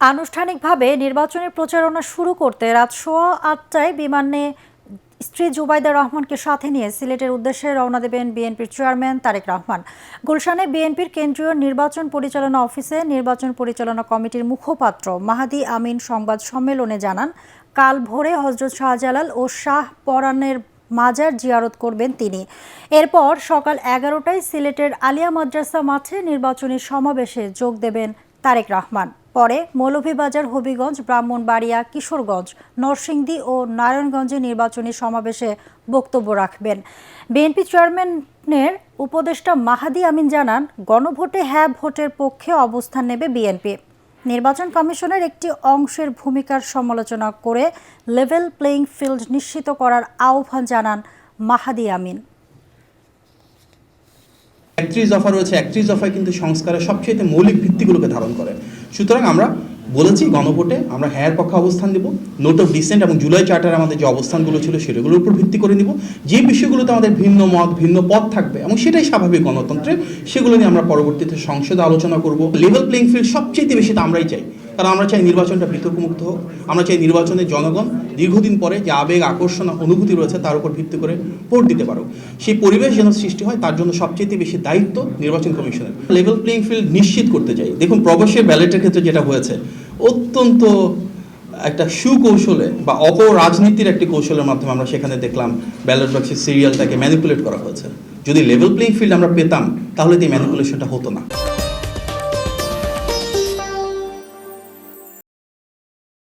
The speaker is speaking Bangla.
আনুষ্ঠানিকভাবে নির্বাচনী প্রচারণা শুরু করতে রাত 8:15টায় বিমানে স্ত্রী জুবাইদা রহমানকে সাথে নিয়ে সিলেটের উদ্দেশ্যে রওনা দেবেন বিএনপির চেয়ারম্যান তারেক রহমান। গুলশানে বিএনপির কেন্দ্রীয় নির্বাচন পরিচালনা অফিসে নির্বাচন পরিচালনা কমিটির মুখপাত্র মাহাদি আমিন সংবাদ সম্মেলনে জানান, কাল ভোরে হযরত শাহজালাল ও শাহ পরানের মাজার জিয়ারত করবেন তিনি। এরপর সকাল 11টায় সিলেটের আলিয়া মাদ্রাসা মাঠে নির্বাচনী সমাবেশে যোগ দেবেন তারেক রহমান। পরে মৌলভীবাজার, হবিগঞ্জ, ব্রাহ্মণবাড়িয়া, কিশোরগঞ্জ, নরসিংদী ও নারায়ণগঞ্জে নির্বাচনী সমাবেশে বক্তব্য রাখবেন। বিএনপি চেয়ারম্যানের উপদেষ্টা মাহাদি আমিন জানান, গণভোটে হ্যাঁ ভোটের পক্ষে অবস্থান নেবে বিএনপি। নির্বাচন কমিশনের একটি অংশের ভূমিকার সমালোচনা করে লেভেল প্লেইং ফিল্ড নিশ্চিত করার আহ্বান জানান মাহাদি আমিন। 31 দফা রয়েছে, 31 দফায় কিন্তু সংস্কারের সবচেয়ে মৌলিক ভিত্তিগুলোকে ধারণ করে। সুতরাং আমরা বলেছি গণভোটে আমরা হ্যাঁ পক্ষে অবস্থান নেব। নোট অফ ডিসেন্ট এবং জুলাই চার্টার আমাদের যে অবস্থানগুলো ছিল সেগুলোর উপর ভিত্তি করে নিব। যে বিষয়গুলোতে আমাদের ভিন্ন মত, ভিন্ন পথ থাকবে এবং সেটাই স্বাভাবিক গণতন্ত্রে, সেগুলো নিয়ে আমরা পরবর্তীতে সংসদে আলোচনা করব। লেভেল প্লেইং ফিল্ড সবচেয়ে বেশি তো আমরাই চাই, কারণ আমরা চাই নির্বাচনটা বিতর্কমুক্ত হোক। আমরা চাই নির্বাচনে জনগণ দীর্ঘদিন পরে যে আবেগ, আকর্ষণ, অনুভূতি রয়েছে তার উপর ভিত্তি করে ভোট দিতে পারুক। সেই পরিবেশ যেন সৃষ্টি হয়, তার জন্য সবচেয়ে বেশি দায়িত্ব নির্বাচন কমিশনের। লেভেল প্লেইং ফিল্ড নিশ্চিত করতে চাই। দেখুন, প্রবেশের ব্যালটের ক্ষেত্রে যেটা হয়েছে, অত্যন্ত একটা সুকৌশলে বা অপরাজনীতির একটি কৌশলের মাধ্যমে আমরা সেখানে দেখলাম ব্যালট বক্সের সিরিয়ালটাকে ম্যানিপুলেট করা হয়েছে। যদি লেভেল প্লেইং ফিল্ড আমরা পেতাম তাহলে এই ম্যানিপুলেশনটা হতো না।